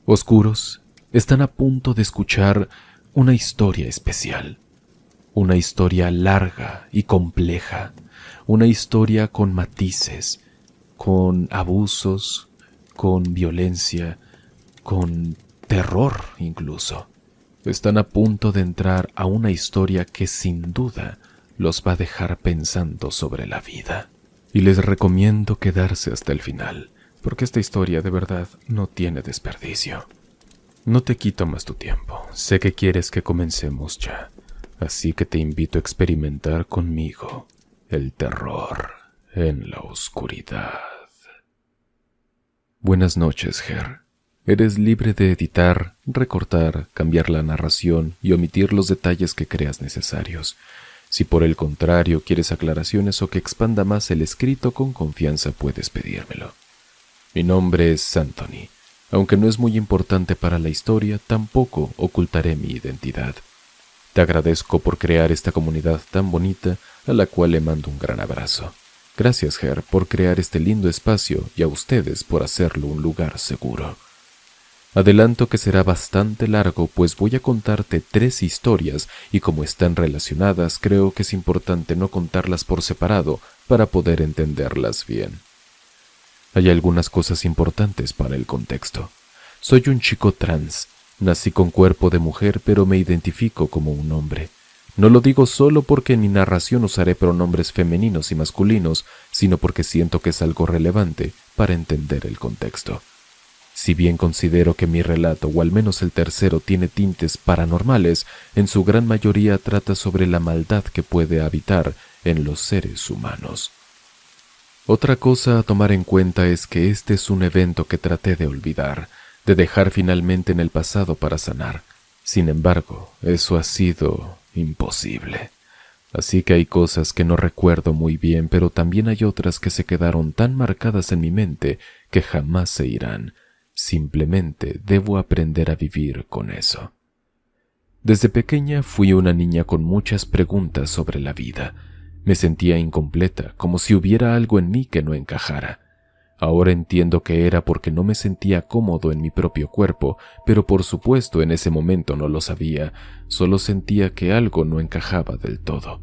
Oscuros, están a punto de escuchar una historia especial, una historia larga y compleja, una historia con matices, con abusos, con violencia, con terror incluso. Están a punto de entrar a una historia que sin duda los va a dejar pensando sobre la vida. Y les recomiendo quedarse hasta el final, porque esta historia de verdad no tiene desperdicio. No te quito más tu tiempo, sé que quieres que comencemos ya, así que te invito a experimentar conmigo el terror en la oscuridad. Buenas noches, Ger. Eres libre de editar, recortar, cambiar la narración y omitir los detalles que creas necesarios. Si por el contrario quieres aclaraciones o que expanda más el escrito, con confianza puedes pedírmelo. Mi nombre es Anthony. Aunque no es muy importante para la historia, tampoco ocultaré mi identidad. Te agradezco por crear esta comunidad tan bonita, a la cual le mando un gran abrazo. Gracias, Ger, por crear este lindo espacio y a ustedes por hacerlo un lugar seguro. Adelanto que será bastante largo, pues voy a contarte 3 historias y como están relacionadas, creo que es importante no contarlas por separado para poder entenderlas bien. Hay algunas cosas importantes para el contexto. Soy un chico trans. Nací con cuerpo de mujer, pero me identifico como un hombre. No lo digo solo porque en mi narración usaré pronombres femeninos y masculinos, sino porque siento que es algo relevante para entender el contexto. Si bien considero que mi relato, o al menos el tercero, tiene tintes paranormales, en su gran mayoría trata sobre la maldad que puede habitar en los seres humanos. Otra cosa a tomar en cuenta es que este es un evento que traté de olvidar, de dejar finalmente en el pasado para sanar. Sin embargo, eso ha sido imposible. Así que hay cosas que no recuerdo muy bien, pero también hay otras que se quedaron tan marcadas en mi mente que jamás se irán. Simplemente debo aprender a vivir con eso. Desde pequeña fui una niña con muchas preguntas sobre la vida. Me sentía incompleta, como si hubiera algo en mí que no encajara. Ahora entiendo que era porque no me sentía cómodo en mi propio cuerpo, pero por supuesto en ese momento no lo sabía, solo sentía que algo no encajaba del todo.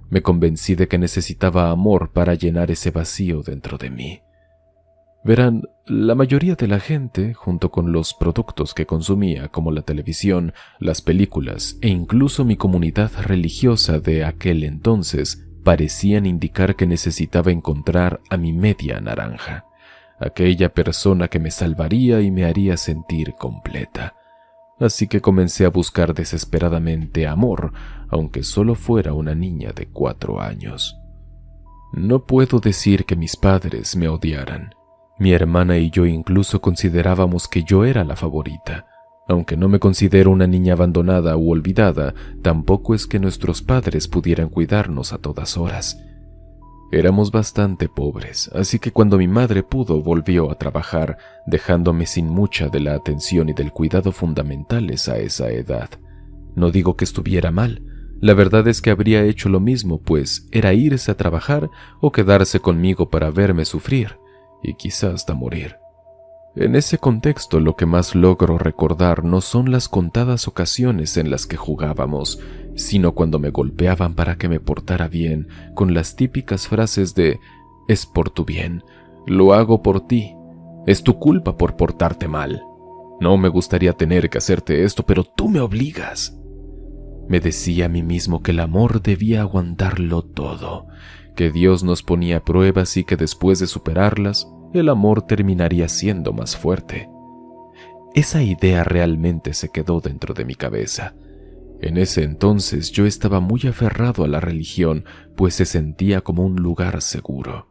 Me convencí de que necesitaba amor para llenar ese vacío dentro de mí. Verán, la mayoría de la gente, junto con los productos que consumía, como la televisión, las películas e incluso mi comunidad religiosa de aquel entonces, parecían indicar que necesitaba encontrar a mi media naranja, aquella persona que me salvaría y me haría sentir completa. Así que comencé a buscar desesperadamente amor, aunque solo fuera una niña de 4 años. No puedo decir que mis padres me odiaran. Mi hermana y yo incluso considerábamos que yo era la favorita. Aunque no me considero una niña abandonada u olvidada, tampoco es que nuestros padres pudieran cuidarnos a todas horas. Éramos bastante pobres, así que cuando mi madre pudo volvió a trabajar, dejándome sin mucha de la atención y del cuidado fundamentales a esa edad. No digo que estuviera mal, la verdad es que habría hecho lo mismo, pues era irse a trabajar o quedarse conmigo para verme sufrir, y quizás hasta morir. En ese contexto lo que más logro recordar no son las contadas ocasiones en las que jugábamos, sino cuando me golpeaban para que me portara bien, con las típicas frases de «es por tu bien», «lo hago por ti», «es tu culpa por portarte mal», «no me gustaría tener que hacerte esto, pero tú me obligas». Me decía a mí mismo que el amor debía aguantarlo todo, que Dios nos ponía pruebas y que después de superarlas, el amor terminaría siendo más fuerte. Esa idea realmente se quedó dentro de mi cabeza. En ese entonces yo estaba muy aferrado a la religión, pues se sentía como un lugar seguro.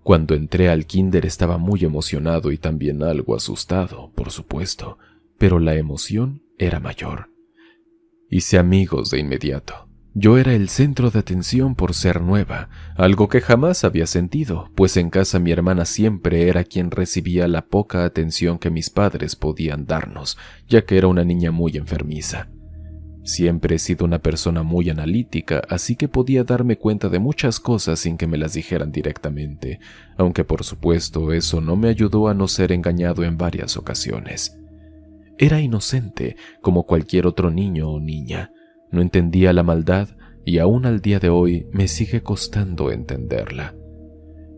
Cuando entré al kinder estaba muy emocionado y también algo asustado, por supuesto, pero la emoción era mayor. Hice amigos de inmediato. Yo era el centro de atención por ser nueva, algo que jamás había sentido, pues en casa mi hermana siempre era quien recibía la poca atención que mis padres podían darnos, ya que era una niña muy enfermiza. Siempre he sido una persona muy analítica, así que podía darme cuenta de muchas cosas sin que me las dijeran directamente, aunque por supuesto eso no me ayudó a no ser engañado en varias ocasiones. Era inocente, como cualquier otro niño o niña. No entendía la maldad y aún al día de hoy me sigue costando entenderla.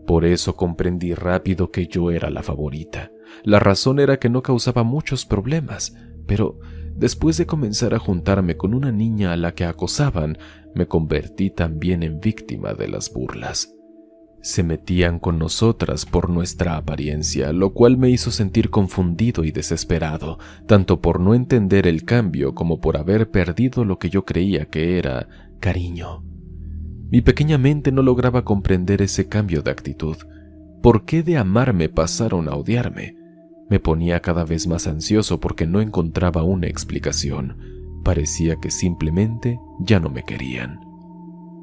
Por eso comprendí rápido que yo era la favorita. La razón era que no causaba muchos problemas, pero después de comenzar a juntarme con una niña a la que acosaban, me convertí también en víctima de las burlas. Se metían con nosotras por nuestra apariencia, lo cual me hizo sentir confundido y desesperado, tanto por no entender el cambio como por haber perdido lo que yo creía que era cariño. Mi pequeña mente no lograba comprender ese cambio de actitud. ¿Por qué de amarme pasaron a odiarme? Me ponía cada vez más ansioso porque no encontraba una explicación. Parecía que simplemente ya no me querían.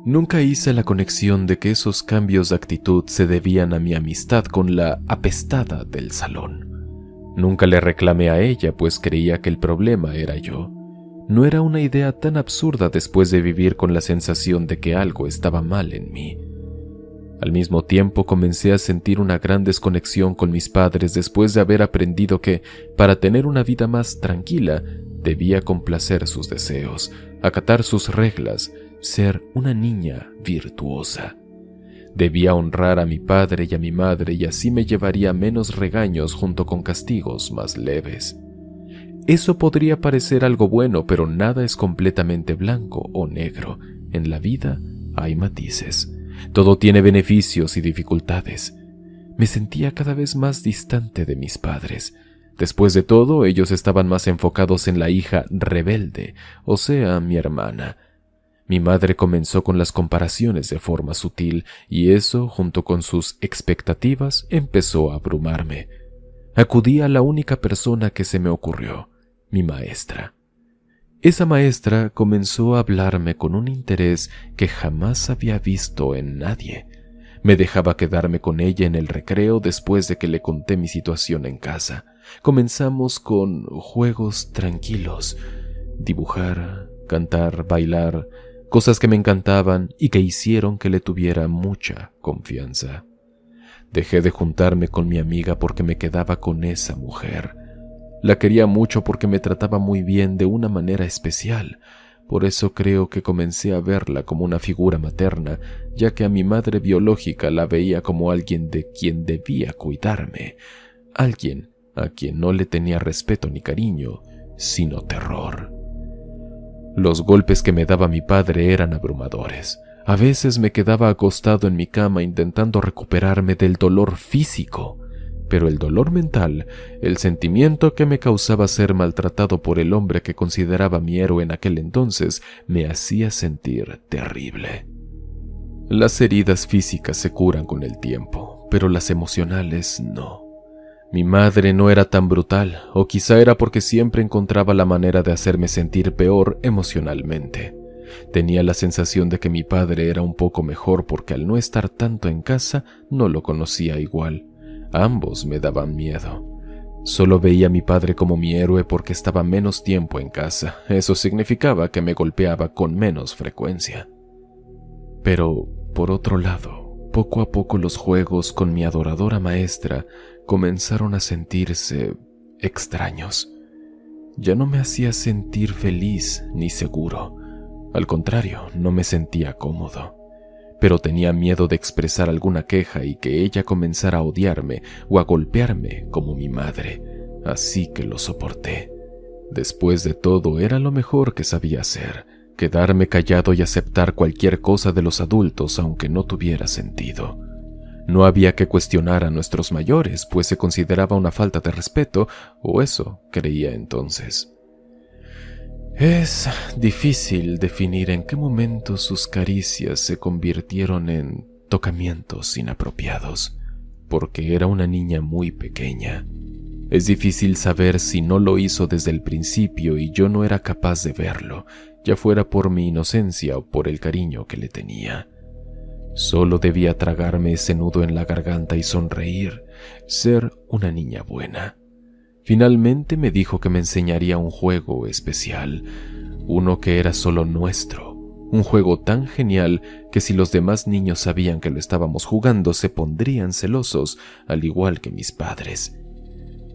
Nunca hice la conexión de que esos cambios de actitud se debían a mi amistad con la apestada del salón. Nunca le reclamé a ella, pues creía que el problema era yo. No era una idea tan absurda después de vivir con la sensación de que algo estaba mal en mí. Al mismo tiempo comencé a sentir una gran desconexión con mis padres después de haber aprendido que, para tener una vida más tranquila, debía complacer sus deseos, acatar sus reglas, ser una niña virtuosa. Debía honrar a mi padre y a mi madre y así me llevaría menos regaños junto con castigos más leves. Eso podría parecer algo bueno, pero nada es completamente blanco o negro. En la vida hay matices. Todo tiene beneficios y dificultades. Me sentía cada vez más distante de mis padres. Después de todo, ellos estaban más enfocados en la hija rebelde, o sea, mi hermana. Mi madre comenzó con las comparaciones de forma sutil, y eso, junto con sus expectativas, empezó a abrumarme. Acudí a la única persona que se me ocurrió, mi maestra. Esa maestra comenzó a hablarme con un interés que jamás había visto en nadie. Me dejaba quedarme con ella en el recreo después de que le conté mi situación en casa. Comenzamos con juegos tranquilos, dibujar, cantar, bailar, cosas que me encantaban y que hicieron que le tuviera mucha confianza. Dejé de juntarme con mi amiga porque me quedaba con esa mujer. La quería mucho porque me trataba muy bien de una manera especial. Por eso creo que comencé a verla como una figura materna, ya que a mi madre biológica la veía como alguien de quien debía cuidarme, alguien a quien no le tenía respeto ni cariño, sino terror. Los golpes que me daba mi padre eran abrumadores. A veces me quedaba acostado en mi cama intentando recuperarme del dolor físico, pero el dolor mental, el sentimiento que me causaba ser maltratado por el hombre que consideraba mi héroe en aquel entonces, me hacía sentir terrible. Las heridas físicas se curan con el tiempo, pero las emocionales no. Mi madre no era tan brutal, o quizá era porque siempre encontraba la manera de hacerme sentir peor emocionalmente. Tenía la sensación de que mi padre era un poco mejor porque al no estar tanto en casa no lo conocía igual. Ambos me daban miedo. Solo veía a mi padre como mi héroe porque estaba menos tiempo en casa. Eso significaba que me golpeaba con menos frecuencia. Pero, por otro lado, poco a poco los juegos con mi adoradora maestra comenzaron a sentirse extraños. Ya no me hacía sentir feliz ni seguro. Al contrario, no me sentía cómodo. Pero tenía miedo de expresar alguna queja y que ella comenzara a odiarme o a golpearme como mi madre. Así que lo soporté. Después de todo, era lo mejor que sabía hacer, quedarme callado y aceptar cualquier cosa de los adultos aunque no tuviera sentido. No había que cuestionar a nuestros mayores, pues se consideraba una falta de respeto, o eso creía entonces. Es difícil definir en qué momento sus caricias se convirtieron en tocamientos inapropiados, porque era una niña muy pequeña. Es difícil saber si no lo hizo desde el principio y yo no era capaz de verlo, ya fuera por mi inocencia o por el cariño que le tenía. Solo debía tragarme ese nudo en la garganta y sonreír, ser una niña buena. Finalmente me dijo que me enseñaría un juego especial, uno que era solo nuestro, un juego tan genial que si los demás niños sabían que lo estábamos jugando se pondrían celosos, al igual que mis padres.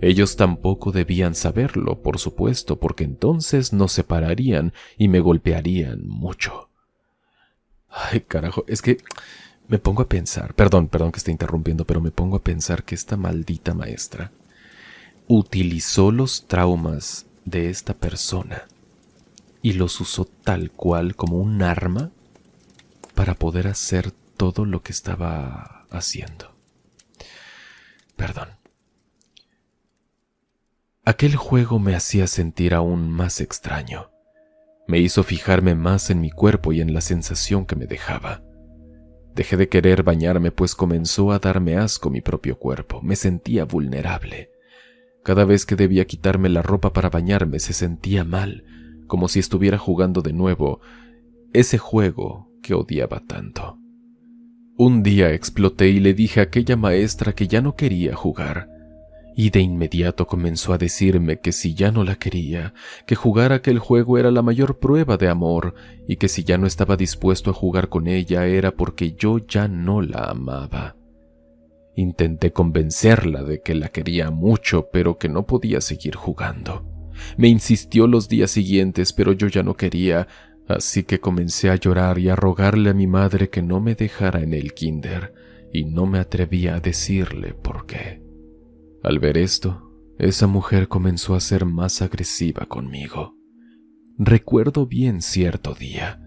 Ellos tampoco debían saberlo, por supuesto, porque entonces nos separarían y me golpearían mucho. Ay, carajo, es que me pongo a pensar, perdón que esté interrumpiendo, pero me pongo a pensar que esta maldita maestra utilizó los traumas de esta persona y los usó tal cual como un arma para poder hacer todo lo que estaba haciendo. Perdón. Aquel juego me hacía sentir aún más extraño. Me hizo fijarme más en mi cuerpo y en la sensación que me dejaba. Dejé de querer bañarme, pues comenzó a darme asco mi propio cuerpo. Me sentía vulnerable. Cada vez que debía quitarme la ropa para bañarme se sentía mal, como si estuviera jugando de nuevo ese juego que odiaba tanto. Un día exploté y le dije a aquella maestra que ya no quería jugar, y de inmediato comenzó a decirme que si ya no la quería, que jugar aquel juego era la mayor prueba de amor, y que si ya no estaba dispuesto a jugar con ella era porque yo ya no la amaba. Intenté convencerla de que la quería mucho, pero que no podía seguir jugando. Me insistió los días siguientes, pero yo ya no quería, así que comencé a llorar y a rogarle a mi madre que no me dejara en el kinder, y no me atrevía a decirle por qué. Al ver esto, esa mujer comenzó a ser más agresiva conmigo. Recuerdo bien cierto día.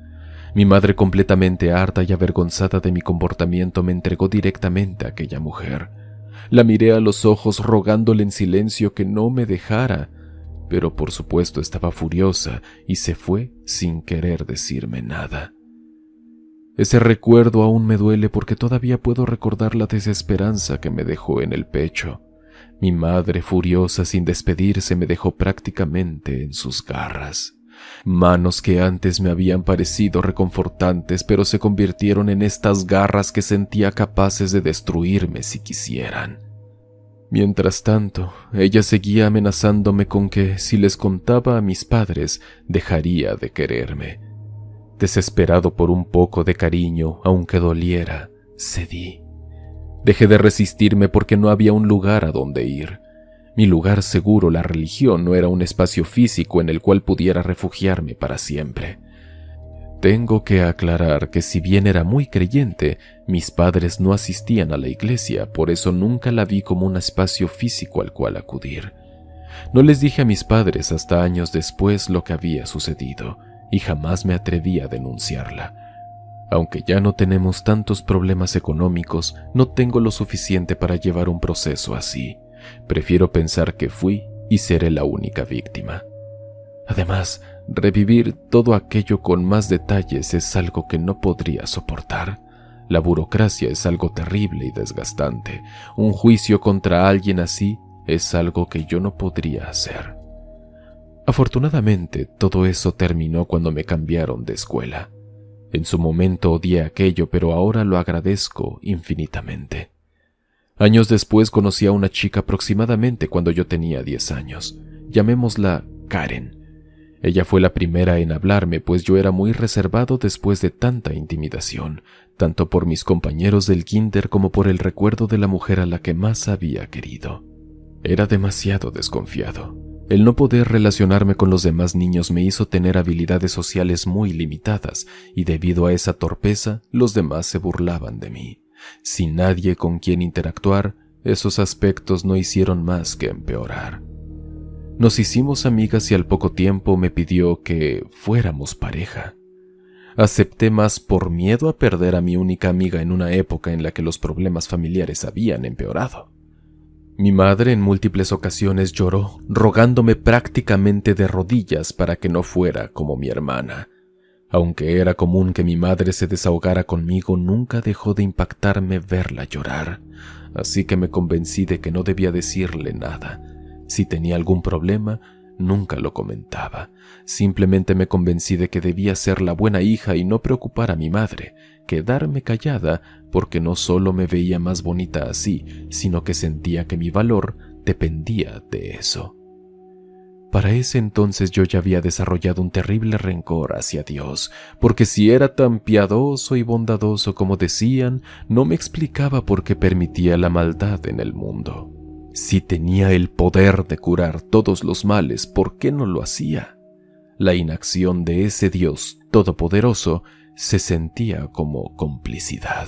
Mi madre, completamente harta y avergonzada de mi comportamiento, me entregó directamente a aquella mujer. La miré a los ojos rogándole en silencio que no me dejara, pero por supuesto estaba furiosa y se fue sin querer decirme nada. Ese recuerdo aún me duele porque todavía puedo recordar la desesperanza que me dejó en el pecho. Mi madre, furiosa sin despedirse, me dejó prácticamente en sus garras. Manos que antes me habían parecido reconfortantes, pero se convirtieron en estas garras que sentía capaces de destruirme si quisieran. Mientras tanto, ella seguía amenazándome con que, si les contaba a mis padres, dejaría de quererme. Desesperado por un poco de cariño, aunque doliera, cedí. Dejé de resistirme porque no había un lugar a donde ir. Mi lugar seguro, la religión, no era un espacio físico en el cual pudiera refugiarme para siempre. Tengo que aclarar que si bien era muy creyente, mis padres no asistían a la iglesia, por eso nunca la vi como un espacio físico al cual acudir. No les dije a mis padres hasta años después lo que había sucedido, y jamás me atreví a denunciarla. Aunque ya no tenemos tantos problemas económicos, no tengo lo suficiente para llevar un proceso así. Prefiero pensar que fui y seré la única víctima. Además, revivir todo aquello con más detalles es algo que no podría soportar. La burocracia es algo terrible y desgastante. Un juicio contra alguien así es algo que yo no podría hacer. Afortunadamente, todo eso terminó cuando me cambiaron de escuela. En su momento odié aquello, pero ahora lo agradezco infinitamente. Años después conocí a una chica aproximadamente cuando yo tenía 10 años. Llamémosla Karen. Ella fue la primera en hablarme, pues yo era muy reservado después de tanta intimidación, tanto por mis compañeros del kinder como por el recuerdo de la mujer a la que más había querido. Era demasiado desconfiado. El no poder relacionarme con los demás niños me hizo tener habilidades sociales muy limitadas, y debido a esa torpeza, los demás se burlaban de mí. Sin nadie con quien interactuar, esos aspectos no hicieron más que empeorar. Nos hicimos amigas y al poco tiempo me pidió que fuéramos pareja. Acepté más por miedo a perder a mi única amiga en una época en la que los problemas familiares habían empeorado. Mi madre en múltiples ocasiones lloró, rogándome prácticamente de rodillas para que no fuera como mi hermana. Aunque era común que mi madre se desahogara conmigo, nunca dejó de impactarme verla llorar, así que me convencí de que no debía decirle nada. Si tenía algún problema, nunca lo comentaba. Simplemente me convencí de que debía ser la buena hija y no preocupar a mi madre, quedarme callada, porque no solo me veía más bonita así, sino que sentía que mi valor dependía de eso. Para ese entonces yo ya había desarrollado un terrible rencor hacia Dios, porque si era tan piadoso y bondadoso como decían, no me explicaba por qué permitía la maldad en el mundo. Si tenía el poder de curar todos los males, ¿por qué no lo hacía? La inacción de ese Dios todopoderoso se sentía como complicidad.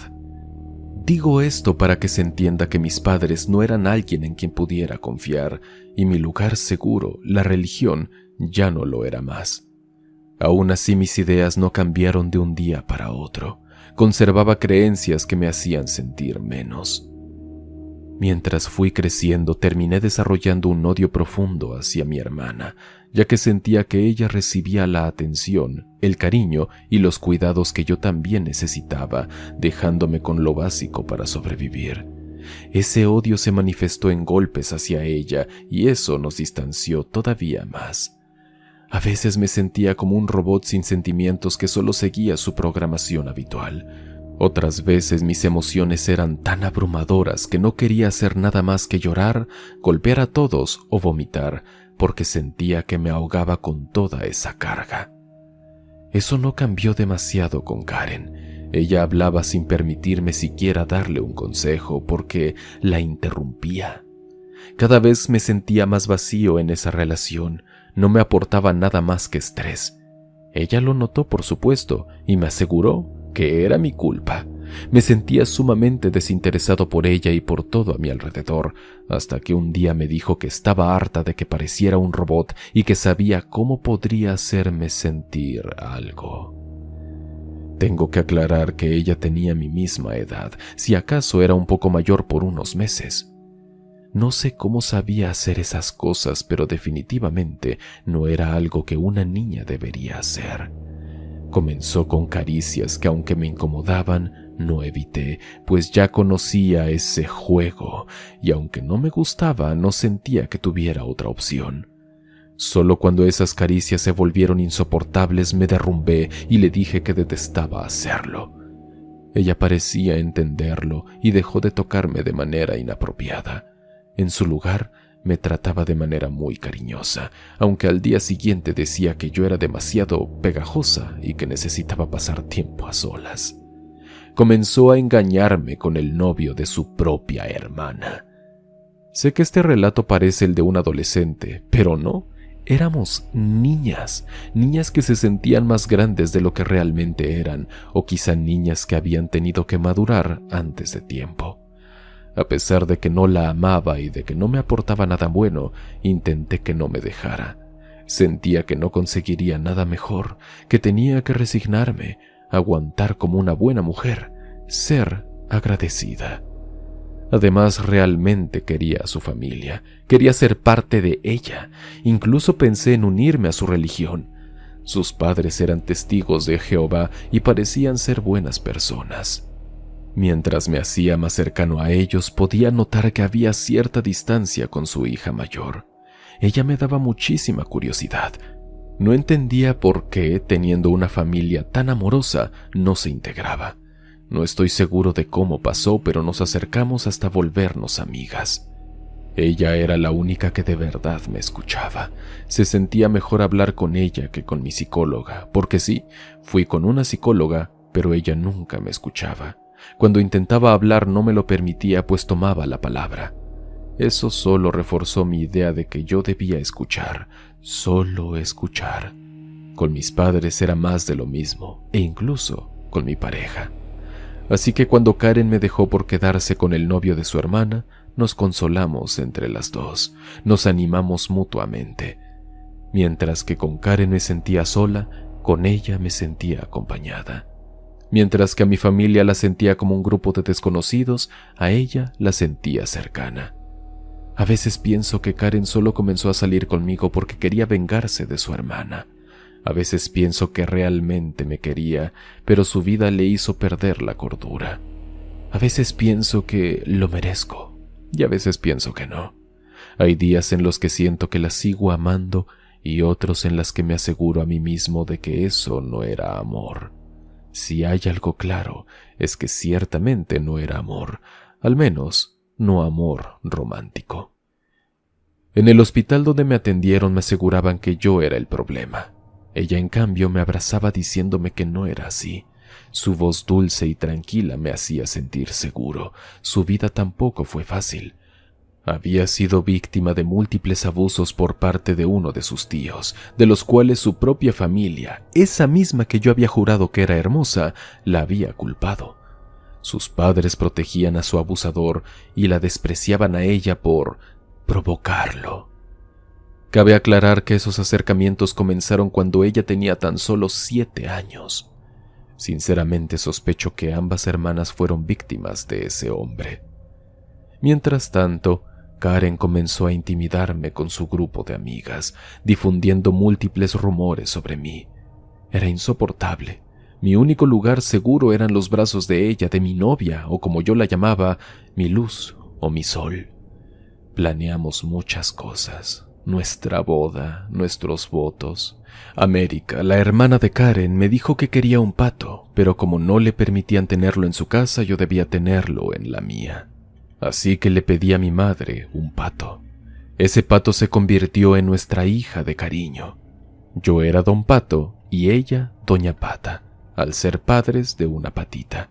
Digo esto para que se entienda que mis padres no eran alguien en quien pudiera confiar, y mi lugar seguro, la religión, ya no lo era más. Aún así, mis ideas no cambiaron de un día para otro. Conservaba creencias que me hacían sentir menos. Mientras fui creciendo, terminé desarrollando un odio profundo hacia mi hermana, ya que sentía que ella recibía la atención, el cariño y los cuidados que yo también necesitaba, dejándome con lo básico para sobrevivir. Ese odio se manifestó en golpes hacia ella y eso nos distanció todavía más. A veces me sentía como un robot sin sentimientos que solo seguía su programación habitual. Otras veces mis emociones eran tan abrumadoras que no quería hacer nada más que llorar, golpear a todos o vomitar, porque sentía que me ahogaba con toda esa carga. Eso no cambió demasiado con Karen. Ella hablaba sin permitirme siquiera darle un consejo porque la interrumpía. Cada vez me sentía más vacío en esa relación, no me aportaba nada más que estrés. Ella lo notó, por supuesto, y me aseguró que era mi culpa. Me sentía sumamente desinteresado por ella y por todo a mi alrededor, hasta que un día me dijo que estaba harta de que pareciera un robot y que sabía cómo podría hacerme sentir algo. Tengo que aclarar que ella tenía mi misma edad, si acaso era un poco mayor por unos meses. No sé cómo sabía hacer esas cosas, pero definitivamente no era algo que una niña debería hacer. Comenzó con caricias que, aunque me incomodaban, no evité, pues ya conocía ese juego, y aunque no me gustaba, no sentía que tuviera otra opción. Solo cuando esas caricias se volvieron insoportables me derrumbé y le dije que detestaba hacerlo. Ella parecía entenderlo y dejó de tocarme de manera inapropiada. En su lugar, me trataba de manera muy cariñosa, aunque al día siguiente decía que yo era demasiado pegajosa y que necesitaba pasar tiempo a solas. Comenzó a engañarme con el novio de su propia hermana. Sé que este relato parece el de un adolescente, pero no. Éramos niñas que se sentían más grandes de lo que realmente eran, o quizá niñas que habían tenido que madurar antes de tiempo. A pesar de que no la amaba y de que no me aportaba nada bueno, intenté que no me dejara. Sentía que no conseguiría nada mejor, que tenía que resignarme, aguantar como una buena mujer, ser agradecida. Además, realmente quería a su familia, quería ser parte de ella, incluso pensé en unirme a su religión. Sus padres eran testigos de Jehová y parecían ser buenas personas. Mientras me hacía más cercano a ellos, podía notar que había cierta distancia con su hija mayor. Ella me daba muchísima curiosidad. No entendía por qué, teniendo una familia tan amorosa, no se integraba. No estoy seguro de cómo pasó, pero nos acercamos hasta volvernos amigas. Ella era la única que de verdad me escuchaba. Se sentía mejor hablar con ella que con mi psicóloga, porque sí, fui con una psicóloga, pero ella nunca me escuchaba. Cuando intentaba hablar no me lo permitía, pues tomaba la palabra. Eso solo reforzó mi idea de que yo debía escuchar, solo escuchar. Con mis padres era más de lo mismo, e incluso con mi pareja. Así que cuando Karen me dejó por quedarse con el novio de su hermana, nos consolamos entre las dos, nos animamos mutuamente. Mientras que con Karen me sentía sola, con ella me sentía acompañada. Mientras que a mi familia la sentía como un grupo de desconocidos, a ella la sentía cercana. A veces pienso que Karen solo comenzó a salir conmigo porque quería vengarse de su hermana. A veces pienso que realmente me quería, pero su vida le hizo perder la cordura. A veces pienso que lo merezco, y a veces pienso que no. Hay días en los que siento que la sigo amando y otros en los que me aseguro a mí mismo de que eso no era amor. Si hay algo claro, es que ciertamente no era amor, al menos no amor romántico. En el hospital donde me atendieron me aseguraban que yo era el problema. Ella, en cambio, me abrazaba diciéndome que no era así. Su voz dulce y tranquila me hacía sentir seguro. Su vida tampoco fue fácil. Había sido víctima de múltiples abusos por parte de uno de sus tíos, de los cuales su propia familia, esa misma que yo había jurado que era hermosa, la había culpado. Sus padres protegían a su abusador y la despreciaban a ella por provocarlo. Cabe aclarar que esos acercamientos comenzaron cuando ella tenía tan solo 7 años. Sinceramente sospecho que ambas hermanas fueron víctimas de ese hombre. Mientras tanto, Karen comenzó a intimidarme con su grupo de amigas, difundiendo múltiples rumores sobre mí. Era insoportable. Mi único lugar seguro eran los brazos de ella, de mi novia, o como yo la llamaba, mi luz o mi sol. Planeamos muchas cosas. Nuestra boda, nuestros votos. América, la hermana de Karen, me dijo que quería un pato, pero como no le permitían tenerlo en su casa, yo debía tenerlo en la mía. Así que le pedí a mi madre un pato. Ese pato se convirtió en nuestra hija de cariño. Yo era Don Pato y ella Doña Pata, al ser padres de una patita.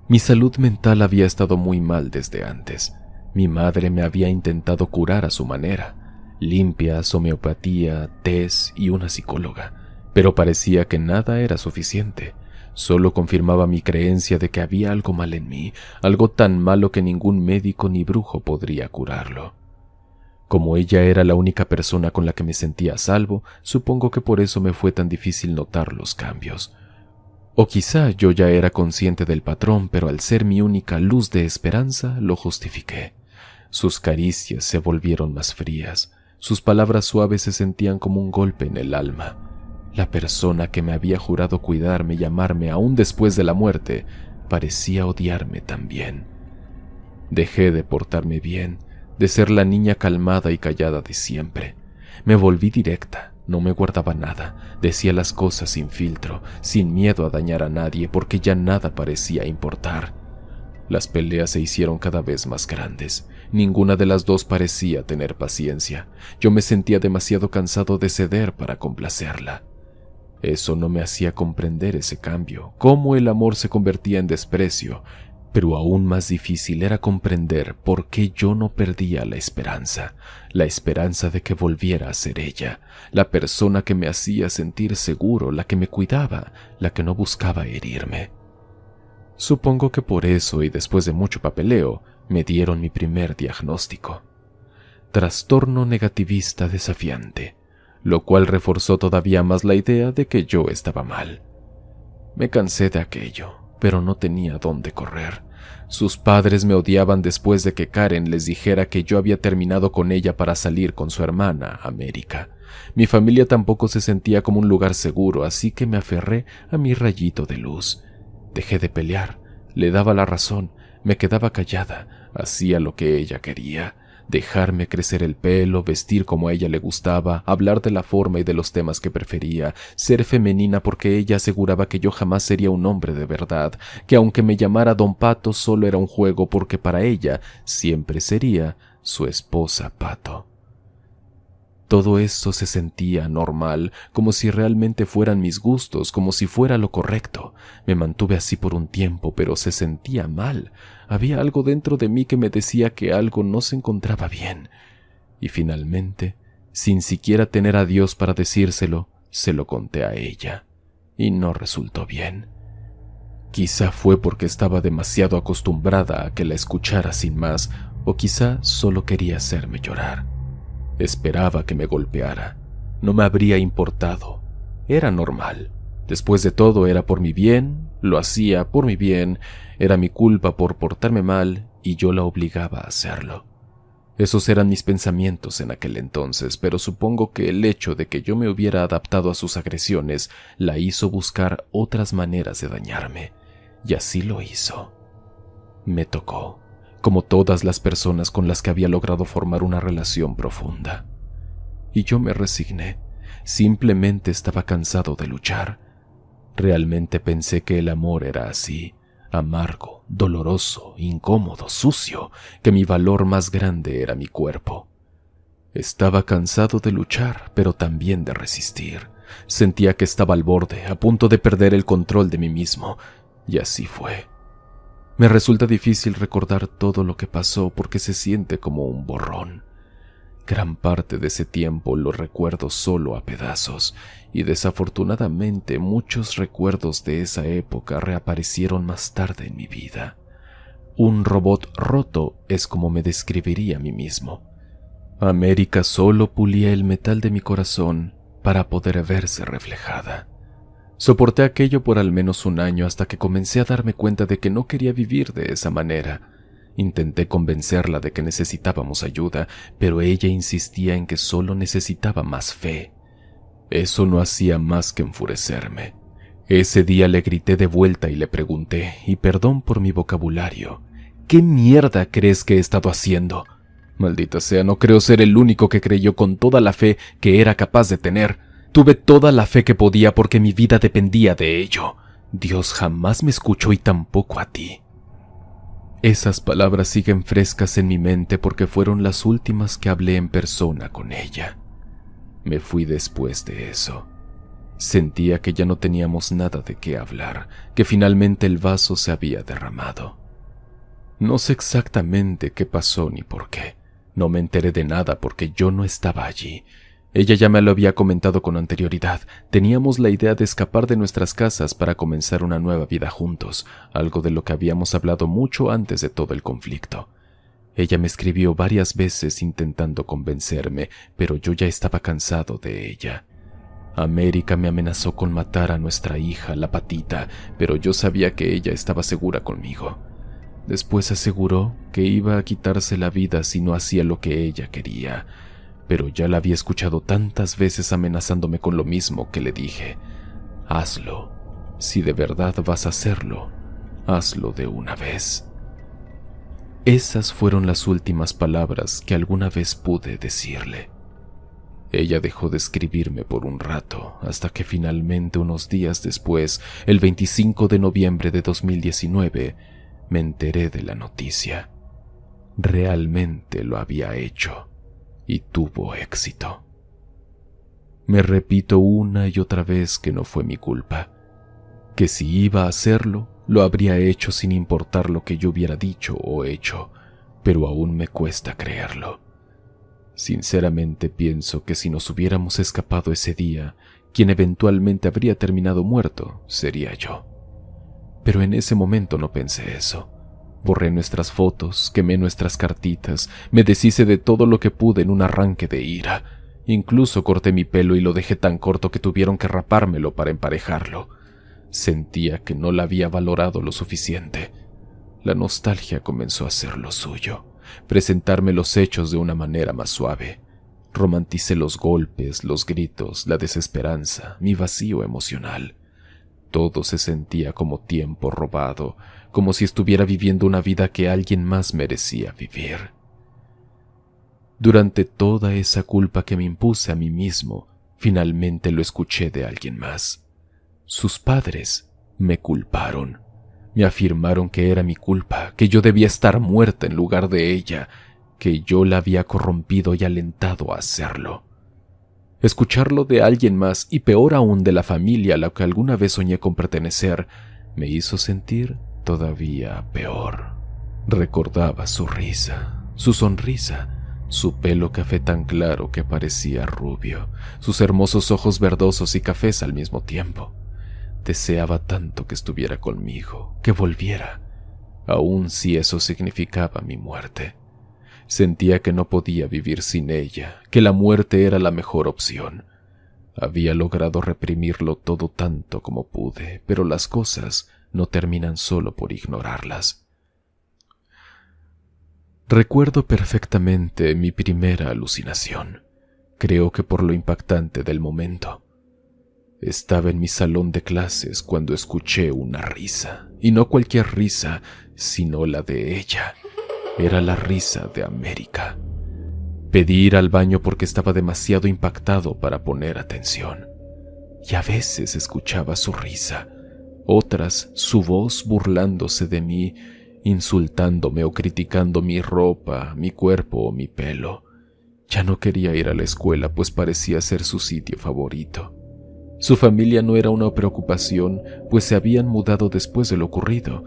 Mi salud mental había estado muy mal desde antes. Mi madre me había intentado curar a su manera, limpias, homeopatía, tés y una psicóloga, pero parecía que nada era suficiente. Solo confirmaba mi creencia de que había algo mal en mí, algo tan malo que ningún médico ni brujo podría curarlo. Como ella era la única persona con la que me sentía a salvo, supongo que por eso me fue tan difícil notar los cambios. O quizá yo ya era consciente del patrón, pero al ser mi única luz de esperanza, lo justifiqué. Sus caricias se volvieron más frías, sus palabras suaves se sentían como un golpe en el alma. La persona que me había jurado cuidarme y amarme aún después de la muerte parecía odiarme también. Dejé de portarme bien, de ser la niña calmada y callada de siempre. Me volví directa, no me guardaba nada, decía las cosas sin filtro, sin miedo a dañar a nadie porque ya nada parecía importar. Las peleas se hicieron cada vez más grandes. Ninguna de las dos parecía tener paciencia. Yo me sentía demasiado cansado de ceder para complacerla. Eso no me hacía comprender ese cambio, cómo el amor se convertía en desprecio, pero aún más difícil era comprender por qué yo no perdía la esperanza de que volviera a ser ella, la persona que me hacía sentir seguro, la que me cuidaba, la que no buscaba herirme. Supongo que por eso y después de mucho papeleo, me dieron mi primer diagnóstico: trastorno negativista desafiante, lo cual reforzó todavía más la idea de que yo estaba mal. Me cansé de aquello, pero no tenía dónde correr. Sus padres me odiaban después de que Karen les dijera que yo había terminado con ella para salir con su hermana, América. Mi familia tampoco se sentía como un lugar seguro, así que me aferré a mi rayito de luz. Dejé de pelear, le daba la razón, me quedaba callada, hacía lo que ella quería. Dejarme crecer el pelo, vestir como a ella le gustaba, hablar de la forma y de los temas que prefería, ser femenina porque ella aseguraba que yo jamás sería un hombre de verdad, que aunque me llamara Don Pato solo era un juego porque para ella siempre sería su esposa Pato. Todo esto se sentía normal, como si realmente fueran mis gustos, como si fuera lo correcto. Me mantuve así por un tiempo, pero se sentía mal. Había algo dentro de mí que me decía que algo no se encontraba bien. Y finalmente, sin siquiera tener a Dios para decírselo, se lo conté a ella. Y no resultó bien. Quizá fue porque estaba demasiado acostumbrada a que la escuchara sin más, o quizá solo quería hacerme llorar. Esperaba que me golpeara. No me habría importado. Era normal. Después de todo era por mi bien, lo hacía por mi bien, era mi culpa por portarme mal y yo la obligaba a hacerlo. Esos eran mis pensamientos en aquel entonces, pero supongo que el hecho de que yo me hubiera adaptado a sus agresiones la hizo buscar otras maneras de dañarme, y así lo hizo. Me tocó, como todas las personas con las que había logrado formar una relación profunda. Y yo me resigné, simplemente estaba cansado de luchar. Realmente pensé que el amor era así, amargo, doloroso, incómodo, sucio, que mi valor más grande era mi cuerpo. Estaba cansado de luchar, pero también de resistir. Sentía que estaba al borde, a punto de perder el control de mí mismo, y así fue. Me resulta difícil recordar todo lo que pasó porque se siente como un borrón. Gran parte de ese tiempo lo recuerdo solo a pedazos, y desafortunadamente muchos recuerdos de esa época reaparecieron más tarde en mi vida. Un robot roto es como me describiría a mí mismo. América solo pulía el metal de mi corazón para poder verse reflejada. Soporté aquello por al menos un año hasta que comencé a darme cuenta de que no quería vivir de esa manera. Intenté convencerla de que necesitábamos ayuda, pero ella insistía en que solo necesitaba más fe. Eso no hacía más que enfurecerme. Ese día le grité de vuelta y le pregunté, y perdón por mi vocabulario, ¿qué mierda crees que he estado haciendo? Maldita sea, no creo ser el único que creyó con toda la fe que era capaz de tener. Tuve toda la fe que podía porque mi vida dependía de ello. Dios jamás me escuchó y tampoco a ti. Esas palabras siguen frescas en mi mente porque fueron las últimas que hablé en persona con ella. Me fui después de eso. Sentía que ya no teníamos nada de qué hablar, que finalmente el vaso se había derramado. No sé exactamente qué pasó ni por qué. No me enteré de nada porque yo no estaba allí. Ella ya me lo había comentado con anterioridad. Teníamos la idea de escapar de nuestras casas para comenzar una nueva vida juntos, algo de lo que habíamos hablado mucho antes de todo el conflicto. Ella me escribió varias veces intentando convencerme, pero yo ya estaba cansado de ella. América me amenazó con matar a nuestra hija, la Patita, pero yo sabía que ella estaba segura conmigo. Después aseguró que iba a quitarse la vida si no hacía lo que ella quería, pero ya la había escuchado tantas veces amenazándome con lo mismo que le dije, hazlo. Si de verdad vas a hacerlo, hazlo de una vez. Esas fueron las últimas palabras que alguna vez pude decirle. Ella dejó de escribirme por un rato, hasta que finalmente unos días después, el 25 de noviembre de 2019, me enteré de la noticia. Realmente lo había hecho. Y tuvo éxito. Me repito una y otra vez que no fue mi culpa, que si iba a hacerlo, lo habría hecho sin importar lo que yo hubiera dicho o hecho, pero aún me cuesta creerlo. Sinceramente pienso que si nos hubiéramos escapado ese día, quien eventualmente habría terminado muerto sería yo. Pero en ese momento no pensé eso. Borré nuestras fotos, quemé nuestras cartitas, me deshice de todo lo que pude en un arranque de ira. Incluso corté mi pelo y lo dejé tan corto que tuvieron que rapármelo para emparejarlo. Sentía que no la había valorado lo suficiente. La nostalgia comenzó a hacer lo suyo, presentarme los hechos de una manera más suave. Romanticé los golpes, los gritos, la desesperanza, mi vacío emocional. Todo se sentía como tiempo robado, como si estuviera viviendo una vida que alguien más merecía vivir. Durante toda esa culpa que me impuse a mí mismo, finalmente lo escuché de alguien más. Sus padres me culparon. Me afirmaron que era mi culpa, que yo debía estar muerta en lugar de ella, que yo la había corrompido y alentado a hacerlo. Escucharlo de alguien más, y peor aún de la familia a la que alguna vez soñé con pertenecer, me hizo sentir todavía peor. Recordaba su risa, su sonrisa, su pelo café tan claro que parecía rubio, sus hermosos ojos verdosos y cafés al mismo tiempo. Deseaba tanto que estuviera conmigo, que volviera, aun si eso significaba mi muerte. Sentía que no podía vivir sin ella, que la muerte era la mejor opción. Había logrado reprimirlo todo tanto como pude, pero las cosas no terminan solo por ignorarlas. Recuerdo perfectamente mi primera alucinación, creo que por lo impactante del momento. Estaba en mi salón de clases cuando escuché una risa, y no cualquier risa, sino la de ella. Era la risa de América. Pedí ir al baño porque estaba demasiado impactado para poner atención. Y a veces escuchaba su risa, otras su voz burlándose de mí, insultándome o criticando mi ropa, mi cuerpo o mi pelo. Ya no quería ir a la escuela pues parecía ser su sitio favorito. Su familia no era una preocupación, pues se habían mudado después de lo ocurrido,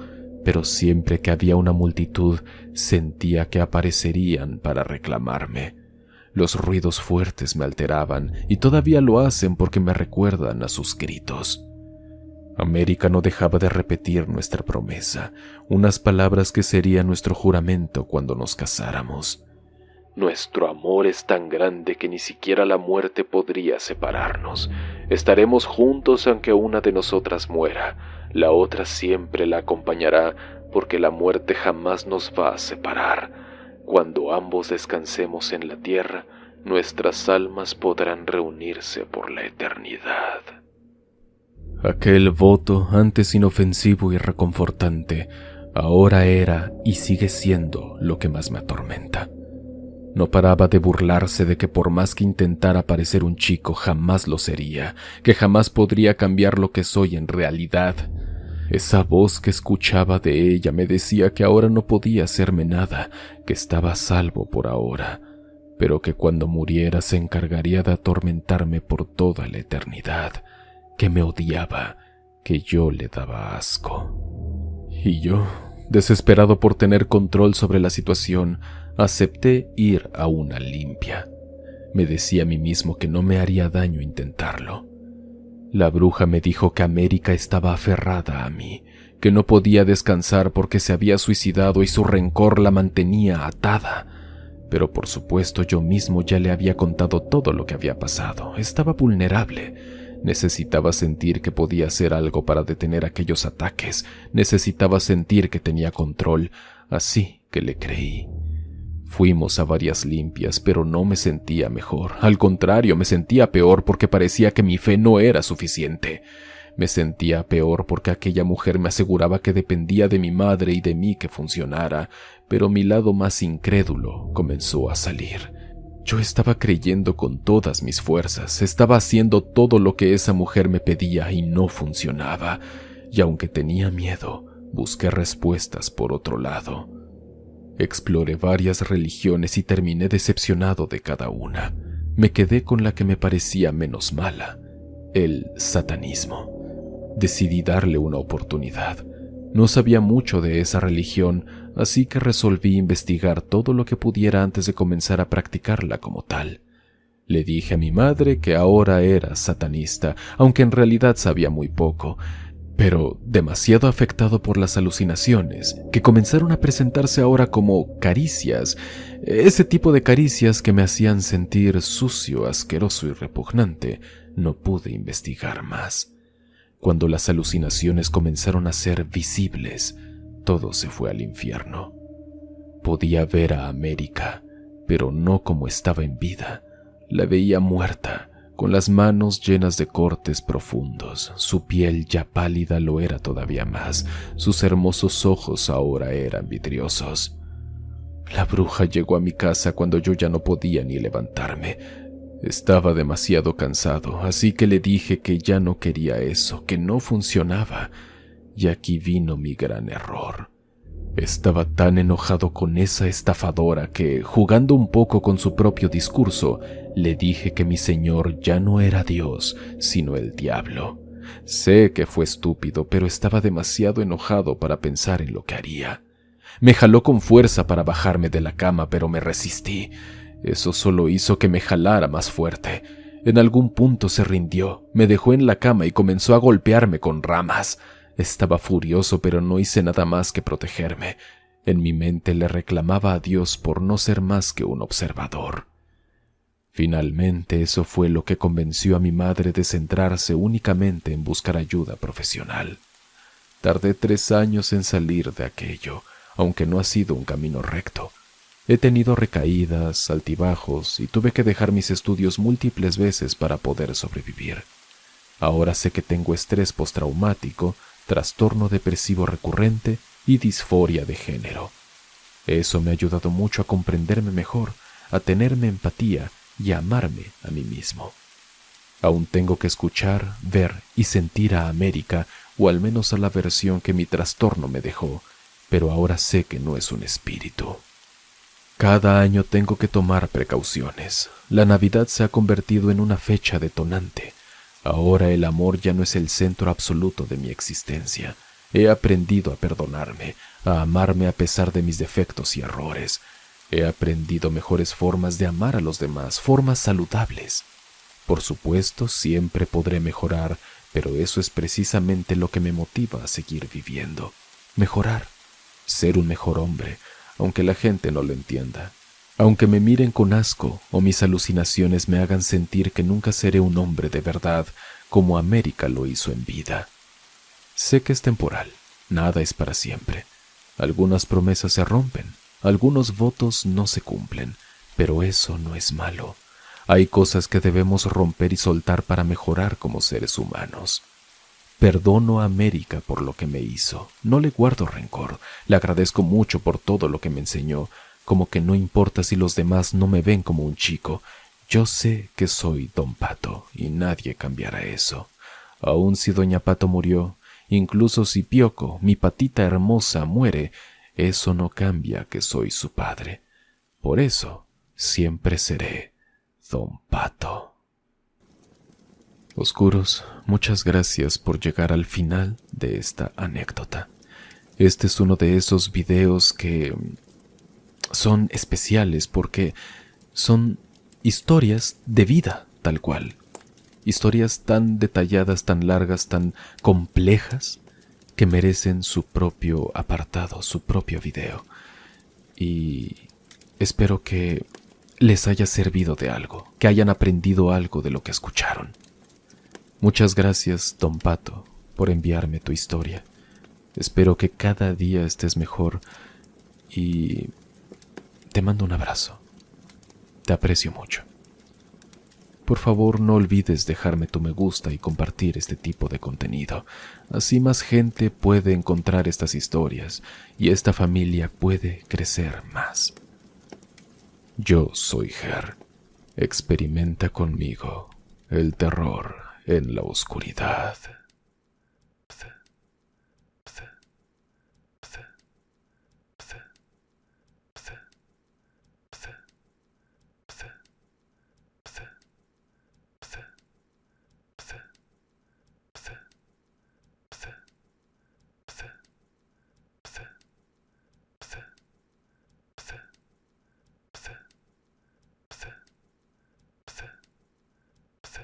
pero siempre que había una multitud sentía que aparecerían para reclamarme. Los ruidos fuertes me alteraban y todavía lo hacen porque me recuerdan a sus gritos. América no dejaba de repetir nuestra promesa, unas palabras que serían nuestro juramento cuando nos casáramos. Nuestro amor es tan grande que ni siquiera la muerte podría separarnos. Estaremos juntos aunque una de nosotras muera. La otra siempre la acompañará porque la muerte jamás nos va a separar. Cuando ambos descansemos en la tierra, nuestras almas podrán reunirse por la eternidad. Aquel voto, antes inofensivo y reconfortante, ahora era y sigue siendo lo que más me atormenta. No paraba de burlarse de que por más que intentara parecer un chico jamás lo sería, que jamás podría cambiar lo que soy en realidad. Esa voz que escuchaba de ella me decía que ahora no podía hacerme nada, que estaba a salvo por ahora, pero que cuando muriera se encargaría de atormentarme por toda la eternidad, que me odiaba, que yo le daba asco. Y yo, desesperado por tener control sobre la situación, acepté ir a una limpia. Me decía a mí mismo que no me haría daño intentarlo. La bruja me dijo que América estaba aferrada a mí, que no podía descansar porque se había suicidado y su rencor la mantenía atada. Pero por supuesto yo mismo ya le había contado todo lo que había pasado. Estaba vulnerable. Necesitaba sentir que podía hacer algo para detener aquellos ataques. Necesitaba sentir que tenía control, así que le creí. Fuimos a varias limpias, pero no me sentía mejor. Al contrario, me sentía peor porque parecía que mi fe no era suficiente. Me sentía peor porque aquella mujer me aseguraba que dependía de mi madre y de mí que funcionara, pero mi lado más incrédulo comenzó a salir. Yo estaba creyendo con todas mis fuerzas, estaba haciendo todo lo que esa mujer me pedía y no funcionaba, y aunque tenía miedo, busqué respuestas por otro lado. Exploré varias religiones y terminé decepcionado de cada una. Me quedé con la que me parecía menos mala, el satanismo. Decidí darle una oportunidad. No sabía mucho de esa religión, así que resolví investigar todo lo que pudiera antes de comenzar a practicarla como tal. Le dije a mi madre que ahora era satanista, aunque en realidad sabía muy poco, pero demasiado afectado por las alucinaciones, que comenzaron a presentarse ahora como caricias, ese tipo de caricias que me hacían sentir sucio, asqueroso y repugnante, no pude investigar más. Cuando las alucinaciones comenzaron a ser visibles, todo se fue al infierno. Podía ver a América, pero no como estaba en vida. La veía muerta, con las manos llenas de cortes profundos. Su piel ya pálida lo era todavía más. Sus hermosos ojos ahora eran vidriosos. La bruja llegó a mi casa cuando yo ya no podía ni levantarme. Estaba demasiado cansado, así que le dije que ya no quería eso, que no funcionaba. Y aquí vino mi gran error. Estaba tan enojado con esa estafadora que, jugando un poco con su propio discurso, le dije que mi señor ya no era Dios, sino el diablo. Sé que fue estúpido, pero estaba demasiado enojado para pensar en lo que haría. Me jaló con fuerza para bajarme de la cama, pero me resistí. Eso solo hizo que me jalara más fuerte. En algún punto se rindió, me dejó en la cama y comenzó a golpearme con ramas. Estaba furioso, pero no hice nada más que protegerme. En mi mente le reclamaba a Dios por no ser más que un observador. Finalmente, eso fue lo que convenció a mi madre de centrarse únicamente en buscar ayuda profesional. Tardé 3 años en salir de aquello, aunque no ha sido un camino recto. He tenido recaídas, altibajos y tuve que dejar mis estudios múltiples veces para poder sobrevivir. Ahora sé que tengo estrés postraumático, trastorno depresivo recurrente y disforia de género. Eso me ha ayudado mucho a comprenderme mejor, a tenerme empatía y a amarme a mí mismo. Aún tengo que escuchar, ver y sentir a América, o al menos a la versión que mi trastorno me dejó, pero ahora sé que no es un espíritu. Cada año tengo que tomar precauciones. La Navidad se ha convertido en una fecha detonante. Ahora el amor ya no es el centro absoluto de mi existencia. He aprendido a perdonarme, a amarme a pesar de mis defectos y errores. He aprendido mejores formas de amar a los demás, formas saludables. Por supuesto, siempre podré mejorar, pero eso es precisamente lo que me motiva a seguir viviendo. Mejorar, ser un mejor hombre, aunque la gente no lo entienda. Aunque me miren con asco o mis alucinaciones me hagan sentir que nunca seré un hombre de verdad como América lo hizo en vida. Sé que es temporal, nada es para siempre. Algunas promesas se rompen, algunos votos no se cumplen, pero eso no es malo. Hay cosas que debemos romper y soltar para mejorar como seres humanos. Perdono a América por lo que me hizo. No le guardo rencor. Le agradezco mucho por todo lo que me enseñó. Como que no importa si los demás no me ven como un chico. Yo sé que soy Don Pato y nadie cambiará eso. Aun si Doña Pato murió, incluso si Pioco, mi patita hermosa, muere, eso no cambia que soy su padre. Por eso siempre seré Don Pato. Oscuros, muchas gracias por llegar al final de esta anécdota. Este es uno de esos videos que son especiales porque son historias de vida tal cual. Historias tan detalladas, tan largas, tan complejas, que merecen su propio apartado, su propio video. Y espero que les haya servido de algo, que hayan aprendido algo de lo que escucharon. Muchas gracias, Don Pato, por enviarme tu historia. Espero que cada día estés mejor y te mando un abrazo. Te aprecio mucho. Por favor, no olvides dejarme tu me gusta y compartir este tipo de contenido. Así más gente puede encontrar estas historias y esta familia puede crecer más. Yo soy Ger. Experimenta conmigo el terror en la oscuridad.